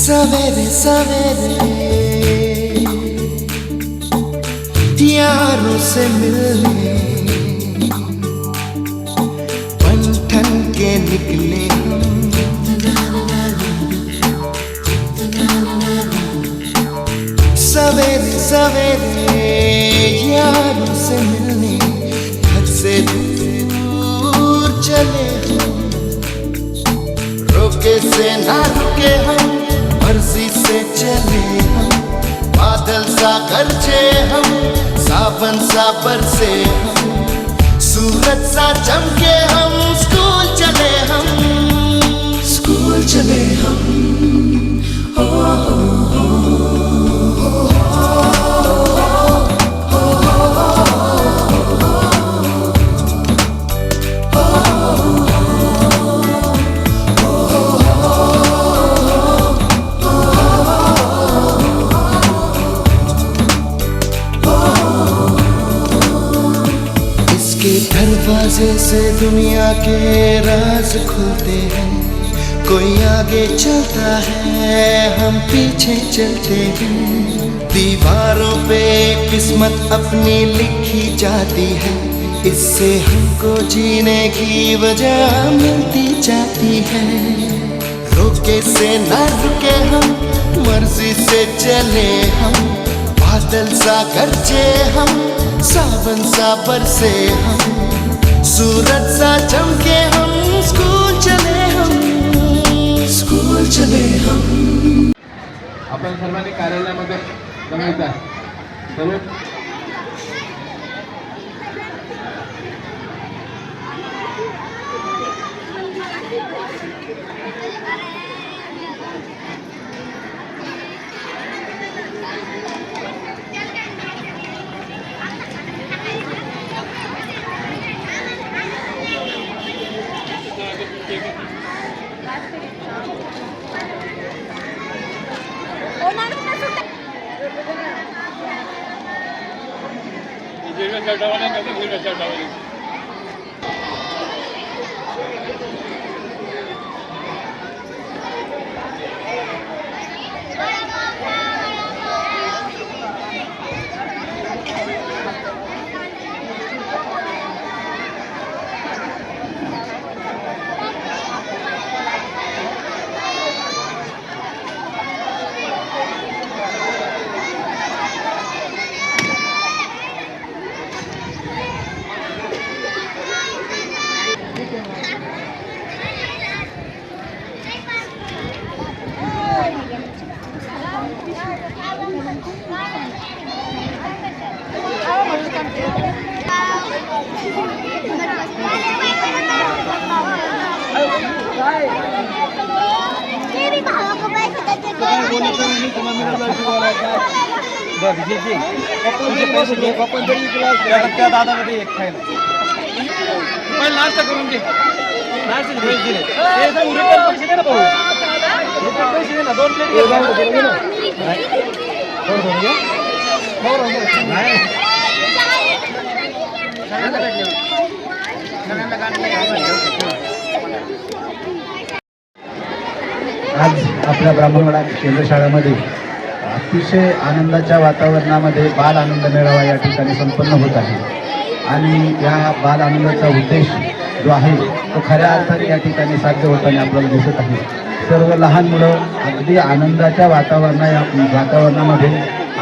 सवेरे सवेरे यारों से मिलने बन ठन के निकले हम। सवेरे सवेरे यारों से मिलने घर से दूर चले हम। रोके से ना रुके हम, मर्जी से चले हम। बादल सा गरजे हम, सावन सा बरसे हम। सूरज सा चमके हम, स्कूल चले हम। स्कूल चले हम। हो दरवाजे से दुनिया के राज खुलते हैं। कोई आगे चलता है, हम पीछे चलते हैं। दीवारों पे किस्मत अपनी लिखी जाती है। इससे हमको जीने की वजह मिलती जाती है। रोके से ना रुके हम, मर्जी से चले हम। बादल सा गरजे हम, सावन सा बरसे हम। सूरज सा चमके हम, स्कूल चले हम। स्कूल चले हम। आपण सर्वांनी कार्यालयामध्ये जमायचं आहे। चलो दादामध्ये एक खायला पहिला नाश्ता करून घे। नाश्ता पैसे दिले पैसे दे ना भाऊ। पैसे दे ना, 2 प्लेट घे ना। आज आपल्या ब्राह्मणवाडा केंद्रशाळेमध्ये अतिशय आनंदाच्या वातावरणामध्ये बाल आनंद मेळावा या ठिकाणी संपन्न होत आहे। आणि या बाल आनंदाचा उद्देश जो आहे तो खऱ्या अर्थाने या ठिकाणी साध्य होताना आपल्याला दिसत आहे। सर्व लहान मुलं अगदी आनंदाच्या वातावरणामध्ये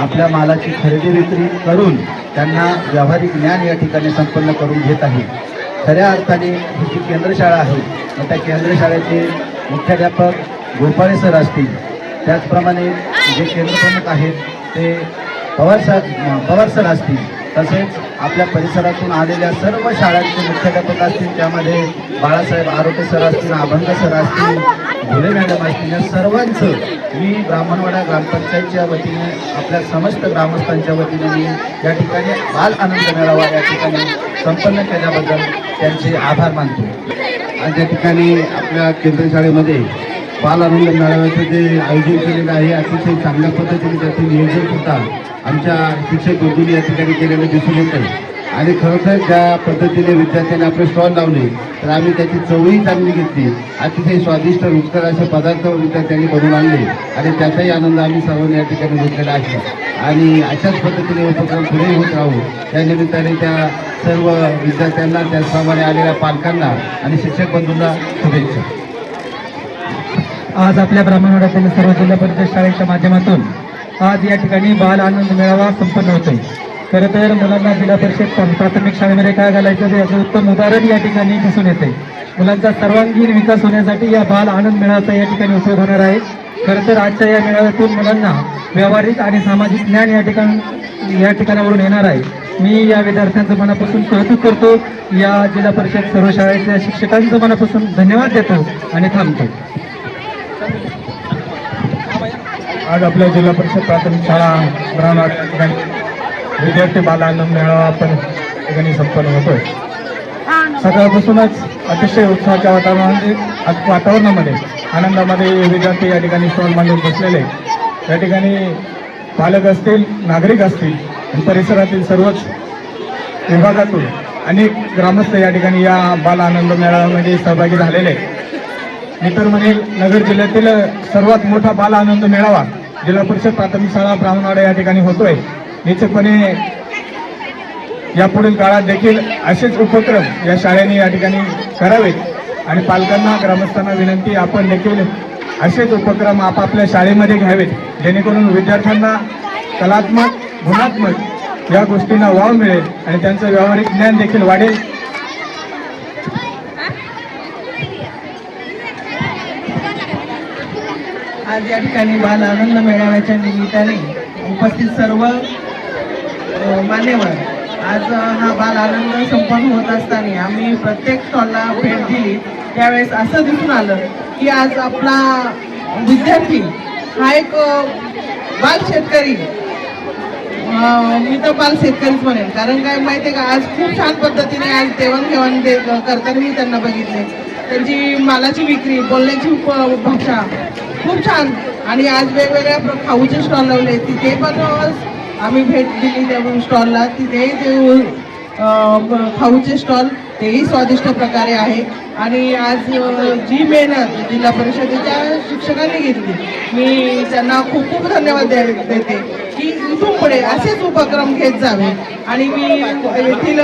आपल्या मालाची खरेदी विक्री करून त्यांना व्यावहारिक ज्ञान या ठिकाणी संपन्न करून घेत आहे। खऱ्या अर्थाने ही जी केंद्रशाळा आहे त्या केंद्रशाळेचे मुख्याध्यापक गोपाळे सर असतील, त्याचप्रमाणे जे केंद्रप्रमुख आहेत ते पवार सर असतील, तसेच आपल्या परिसरातून आलेल्या सर्व शाळांचे मुख्याध्यापक असतील, त्यामध्ये बाळासाहेब आरोटे सर असतील, अभंग सर असतील, भोले मॅडम असतील, या सर्वांचं मी ब्राह्मणवाडा ग्रामपंचायतच्या वतीने आपल्या समस्त ग्रामस्थांच्या वतीने मी या ठिकाणी बाल आनंद मेळावा या ठिकाणी संपन्न केल्याबद्दल त्यांचे आभार मानतो। आज या ठिकाणी आपल्या केंद्रशाळेमध्ये बाल आनंद मेळाव्याचं जे आयोजन केलेलं आहे अतिशय चांगल्या पद्धतीने त्याचं नियोजन सुद्धा आमच्या शिक्षक वर्गाने या ठिकाणी केलेलं दिसून येत आहे। आणि खरं तर ज्या पद्धतीने विद्यार्थ्यांनी आपले स्टॉल लावले तर आम्ही त्याची चवही चांगली घेतली. अतिशय स्वादिष्ट रुचकर असे पदार्थ विद्यार्थ्यांनी बनवून आणले आणि त्याचाही आनंद आम्ही सर्वांनी या ठिकाणी घेतलेला आहे. आणि अशाच पद्धतीने उपक्रम पुढे होत राहू त्या निमित्ताने त्या सर्व विद्यार्थ्यांना त्याचप्रमाणे आलेल्या पालकांना आणि शिक्षक बंधूंना शुभेच्छा. आज आपल्या ब्राह्मणवाड्यातील सर्व जिल्हा परिषद शाळेच्या माध्यमातून आज या ठिकाणी बाल आनंद मेळावा संपन्न होतोय. खरं तर मुलांना जिल्हा परिषद प्राथमिक शाळेमध्ये काय घालायचं ते याचं उत्तम उदाहरण या ठिकाणी दिसून येते. मुलांचा सर्वांगीण विकास होण्यासाठी या बाल आनंद मेळाव्याचा या ठिकाणी उपयोग होणार आहे. खरं तर आजच्या या मेळाव्यातून मुलांना व्यावहारिक आणि सामाजिक ज्ञान या ठिकाणावरून येणार आहे. मी या विद्यार्थ्यांचं मनापासून कौतुक करतो. या जिल्हा परिषद सर्व शाळेच्या शिक्षकांचं मनापासून धन्यवाद देतो आणि थांबतो. आज आपल्या जिल्हा परिषद प्राथमिक शाळा ब्राह्मणवाडा ठिकाणी विद्यार्थी बाल आनंद मेळावा आपण ठिकाणी संपन्न होतोय. सकाळपासूनच अतिशय उत्साहाच्या वातावरणामध्ये आनंदामध्ये विद्यार्थी या ठिकाणी स्टॉल मांडून बसलेले. या ठिकाणी पालक असतील, नागरिक असतील आणि परिसरातील सर्वच विभागातून अनेक ग्रामस्थ या ठिकाणी या बाल आनंद मेळाव्यामध्ये सहभागी झालेले. मी तर म्हणेल नगर जिल्ह्यातील सर्वात मोठा बाल आनंद मेळावा जिल्हा परिषद प्राथमिक शाळा ब्राह्मणवाडा या ठिकाणी होतोय. निश्चितपणे यापुढील काळात देखील असेच उपक्रम या शाळेने या ठिकाणी करावेत आणि पालकांना ग्रामस्थांना विनंती आपण देखील असेच उपक्रम आपापल्या शाळेमध्ये घ्यावेत जेणेकरून विद्यार्थ्यांना कलात्मक गुणात्मक या गोष्टींना वाव मिळेल आणि त्यांचं व्यावहारिक ज्ञान देखील वाढेल. आज या ठिकाणी बाल आनंद मेळाव्याच्या निमित्ताने उपस्थित सर्व मान्यवर आज हा बाल आनंद संपन्न होत असताना आम्ही प्रत्येक स्टॉलला भेट दिली. त्यावेळेस असं दिसून आलं की आज आपला विद्यार्थी हा एक बाल शेतकरी, मी तर बाल शेतकरीच म्हणेन. कारण काय माहिती आहे का, आज खूप छान पद्धतीने आज देवाणघेवाण करताना मी त्यांना बघितले. त्यांची मालाची विक्री, बोलण्याची भाषा खूप छान. आणि आज वेगवेगळ्या खाऊचे स्टॉल लावले, तिथे पण आम्ही भेट दिली त्या स्टॉलला. तिथे ते खाऊचे स्टॉल तेही स्वादिष्ट प्रकारे आहे. आणि आज जी मेहनत जिल्हा परिषदेच्या शिक्षकांनी घेतली, मी त्यांना खूप खूप धन्यवाद देते की इथून पुढे असेच उपक्रम घेत जावे. आणि मी येथील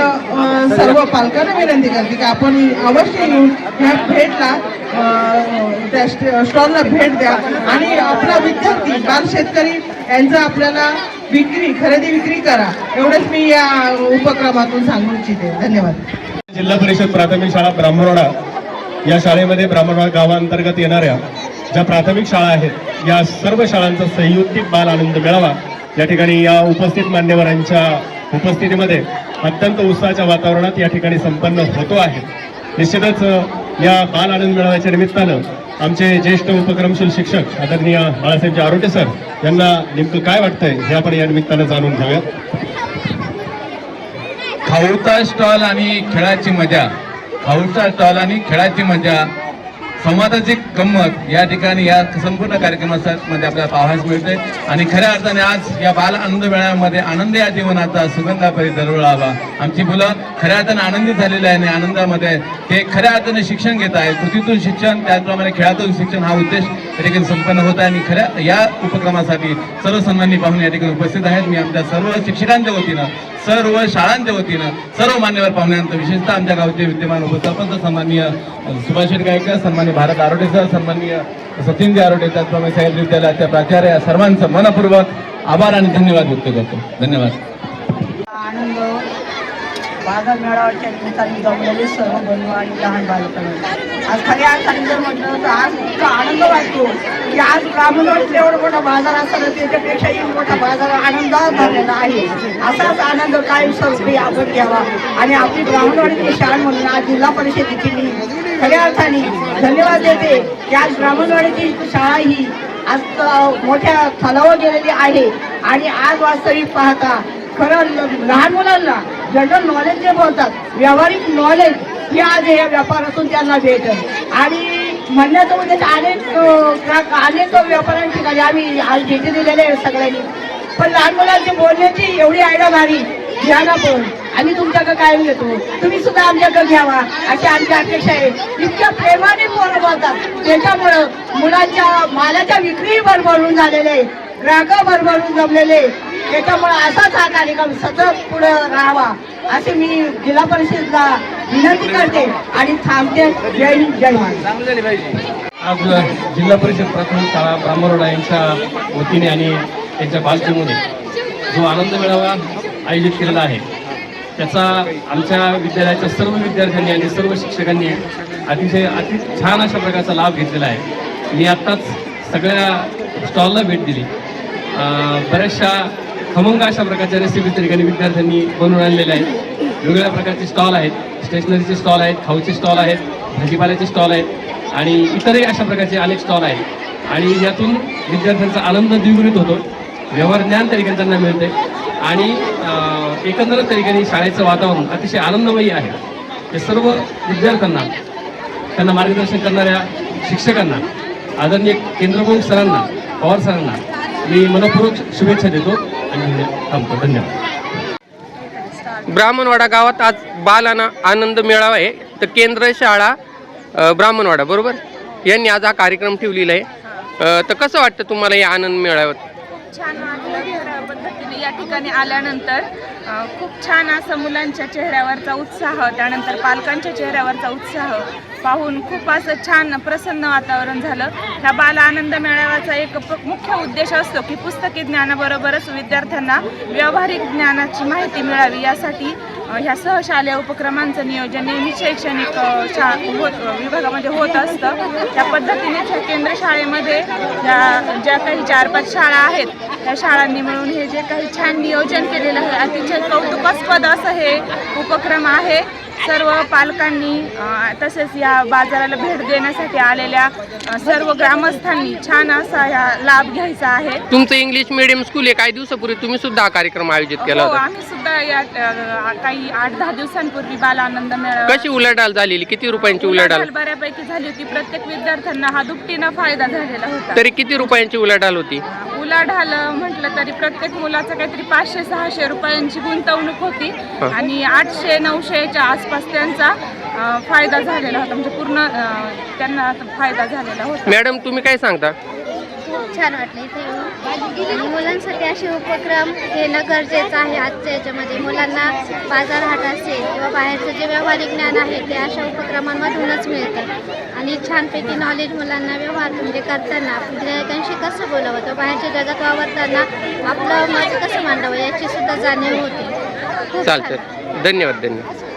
सर्व पालकांना विनंती करते की आपण अवश्य येऊन ह्या भेटला त्या स्टॉलला भेट द्या आणि आपला विद्यार्थी बाल शेतकरी यांचं आपल्याला खरेदी विक्री करा. एवढंच मी या उपक्रमातून सांगू इच्छिते. धन्यवाद. जिल्हा परिषद प्राथमिक शाळा ब्राह्मणवाडा या शाळेमध्ये ब्राह्मणवाडा गावांतर्गत येणाऱ्या ज्या प्राथमिक शाळा आहेत या सर्व शाळांचा संयुक्तिक बाल आनंद मेळावा या ठिकाणी या उपस्थित मान्यवरांच्या उपस्थितीमध्ये अत्यंत उत्साहाच्या वातावरणात या ठिकाणी संपन्न होतो आहे. निश्चितच या बाल आनंद मेळाव्याच्या निमित्तानं आमचे ज्येष्ठ उपक्रमशील शिक्षक आदरणीय बाळासाहेब आरोटे सर यांना नेमकं काय वाटतंय हे आपण या निमित्तानं जाणून घेऊयात. खाऊचा स्टॉल आणि खेळाची मजा, खाऊचा स्टॉल आणि खेळाची मजा, संवादाची गंमत या ठिकाणी या संपूर्ण कार्यक्रमामध्ये आपल्याला पाहायला मिळते. आणि खऱ्या अर्थाने आज या बाल आनंद मेळाव्यामध्ये आनंद या जीवनाचा सुगंधापरी दरवळावा. आमची मुलं खऱ्या अर्थाने आनंदित झालेली आहे आणि आनंदामध्ये ते खऱ्या अर्थाने शिक्षण घेत आहेत. कृतीतून शिक्षण, त्याचप्रमाणे खेळातून शिक्षण हा उद्देश या ठिकाणी संपन्न होत आहे. आणि खऱ्या या उपक्रमासाठी सर्व सन्माननीय पाहुणे या ठिकाणी उपस्थित आहेत. मी आमच्या सर्व शिक्षकांच्या वतीनं, सर्व शाळांच्या वतीनं, सर्व मान्यवर पाहुण्यांचं, विशेषतः आमच्या गावचे विद्यमान उपसरपंच सन्माननीय सुभाष गायकर, सन्माननीय भारत आरोटे सर, सन्माननीय सचिनजी आरोटे, त्याचप्रमाणे साहेब विद्यालयाच्या प्राचार्य, सर्वांचं मनपूर्वक आभार आणि धन्यवाद व्यक्त करतो. धन्यवाद. आनंद बाजार मेळाव्याच्या निमित्ताने जमलेले सर्व बंधू आणि लहान बालकांना आज खऱ्या अर्थाने जर म्हटलं तर आज इतका आनंद वाटतो की आज ब्राह्मणवाडीत एवढा मोठा बाजार असताना त्याच्यापेक्षाही मोठा बाजार आनंदात भरलेला आहे. असाच आनंद कायम स्वरूपी आपण घ्यावा. आणि आपली ब्राह्मणवाडीची शाळा म्हणून आज जिल्हा परिषदेची मी खऱ्या अर्थाने धन्यवाद देते की आज ब्राह्मणवाडीची शाळा ही आज मोठ्या थलावर गेलेली आहे. आणि आज वास्तविक पाहता खरं लहान मुलांना जनरल नॉलेज जे बोलतात, व्यावहारिक नॉलेज हे आज या व्यापारातून त्यांना भेटत. आणि म्हणण्याचं म्हणजे अनेक व्यापाऱ्यांच्या ठिकाणी आम्ही आज भेटी दिलेल्या आहेत सगळ्यांनी. पण लहान मुलांची बोलण्याची एवढी आयडिया भारी घ्या ना. पण आम्ही तुमच्याकडे कायम येतो, तुम्ही सुद्धा आमच्याकडे घ्यावा अशी आमची अपेक्षा आहे. इतक्या प्रेमाने पोरं बोलतात, त्याच्यामुळं मुलांच्या मालाच्या विक्री भरभरून झालेले आहे, ग्राहक भरभरून जमलेले. त्याच्यामुळे असाच हा कार्यक्रम सतत पुढे राहावा असे मी जिल्हा परिषदला विनंती करते आणि थांबते. जय हिंद, जय महाराष्ट्र. आज जिल्हा परिषद प्राथमिक शाळा ब्राह्मणवाडा यांच्या वतीने आणि त्यांच्या बालचमूने जो आनंद मेळावा आयोजित केलेला आहे त्याचा आमच्या विद्यालयाच्या सर्व विद्यार्थ्यांनी आणि सर्व शिक्षकांनी अतिशय छान अशा प्रकारचा लाभ घेतलेला आहे. मी आत्ताच सगळ्या स्टॉलला भेट दिली. बऱ्याचशा खमंग अशा प्रकारच्या रेसिपी त्या ठिकाणी विद्यार्थ्यांनी बनवून आणलेल्या आहेत. वेगवेगळ्या प्रकारचे स्टॉल आहेत, स्टेशनरीचे स्टॉल आहेत, खाऊचे स्टॉल आहेत, भाजीपाल्याचे स्टॉल आहेत आणि इतरही अशा प्रकारचे अनेक स्टॉल आहेत. आणि यातून विद्यार्थ्यांचा आनंद द्विगुणित होतो, व्यवहार ज्ञान त्या ठिकाणी त्यांना मिळते आणि एकंदरच त्या ठिकाणी शाळेचं वातावरण अतिशय आनंदमयी आहे. हे सर्व विद्यार्थ्यांना, त्यांना मार्गदर्शन करणाऱ्या शिक्षकांना, आदरणीय केंद्रप्रमुख सरांना, पवार सरांना मी मनपूर्वक शुभेच्छा देतो आणि थांबतो. धन्यवाद. ब्राह्मणवाडा गावात आज बाल आनंद मेळावा आहे. तर केंद्र शाळा ब्राह्मणवाडा बरोबर यांनी आज हा कार्यक्रम ठेवलेला आहे. तर कसं वाटतं तुम्हाला या आनंद मेळाव्यात? छान वाटलं. त्या पद्धतीने या ठिकाणी आल्यानंतर खूप छान असं मुलांच्या चेहऱ्यावरचा उत्साह, त्यानंतर पालकांच्या चेहऱ्यावरचा उत्साह पाहून खूप असं छान प्रसन्न वातावरण झालं. ह्या बाल आनंद मेळाव्याचा एक मुख्य उद्देश असतो की पुस्तकी ज्ञानाबरोबरच विद्यार्थ्यांना व्यावहारिक ज्ञानाची माहिती मिळावी, यासाठी ह्या सहशालेय उपक्रमांचं नियोजन नेहमी शैक्षणिक विभागामध्ये होत असतं. त्या पद्धतीने केंद्र शाळेमध्ये ज्या काही 4-5 शाळा आहेत त्या शाळांनी मिळून हे जे काही छान नियोजन केलेलं आहे, अतिशय कौतुकास्पद असं हे उपक्रम आहे. सर्व पालकांनी तसेच या बाजाराला भेट देण्यासाठी आलेल्या सर्व ग्रामस्थांनी छान असा या लाभ घ्यायचा आहे. तुमचं इंग्लिश मीडियम स्कूल आहे, काही दिवसापूर्वी तुम्ही सुद्धा हा कार्यक्रम आयोजित केला होता. आम्ही सुद्धा या काही 8-10 दिवसांपूर्वी बाल आनंद मेळावा. कशी उलाढाल झालेली? किती रुपयांची उलाढाल? बऱ्यापैकी झाली होती. प्रत्येक विद्यार्थ्यांना हा दुपटीनं फायदा झालेला होता. तरी किती रुपयांची उलाढाल होती? उलाढाल म्हटलं तरी प्रत्येक मुलाचं काहीतरी 500-600 रुपयांची गुंतवणूक होती आणि 800-900च्या आसपास त्यांचा फायदा झालेला होता. म्हणजे पूर्ण त्यांना फायदा झालेला होता. मॅडम तुम्ही काय सांगता? खूप छान वाटलं इथे येऊन आणि मुलांसाठी असे उपक्रम घेणं गरजेचं आहे. आजच्या याच्यामध्ये मुलांना बाजार हाट असेल किंवा बाहेरचं जे व्यावहारिक ज्ञान आहे ते अशा उपक्रमांमधूनच मिळतं आणि छानपैकी नॉलेज मुलांना व्यवहार म्हणजे करताना गिरायकांशी कसं बोलावं, तर बाहेरच्या जगात वावरताना आपलं मत कसं मांडावं याची सुद्धा जाणीव होती. चालतं. धन्यवाद. धन्यवाद.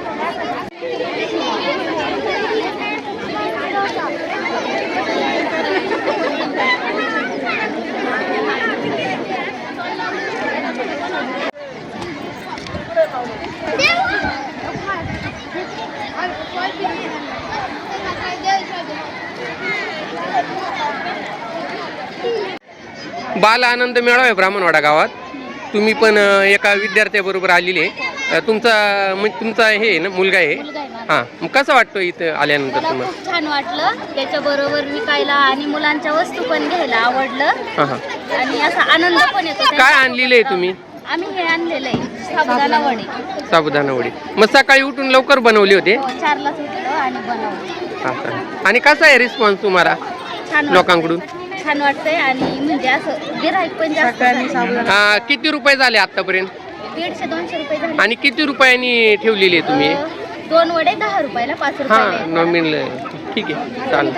बाल आनंद मेळावा आहे ब्राह्मणवाडा गावात. तुम्ही पण एका विद्यार्थ्याबरोबर आलेले. तुमचा हे ना मुलगा आहे. हां, मग कसं वाटतं इथं आल्यानंतर तुम्हाला? खूप छान वाटलं. त्याच्याबरोबर विकायला आणि मुलांच्या वस्तू पण घ्यायला आवडलं. हां. आणि असा आनंद पण येतो. काय आणलेलं आहे तुम्ही? आम्ही हे आणलेलं आहे साबुदाणा वडे. साबुदाणा वडे. मग सकाळी उठून लवकर बनवले होते? 4लाच उठलो आणि बनवलं. हां. आणि कसा आहे रिस्पॉन्स तुम्हाला लोकांकडून? छान वाटतंय आणि म्हणजे असं गिराईक पण जास्त. किती रुपये झाले आतापर्यंत? 150-200 रुपये झाले. आणि किती रुपयांनी ठेवलेली आहे तुम्ही? 2 वडे 10 रुपयाला, 5 रुपयाला. हां, नॉमिनल. ठीक आहे, चालेल.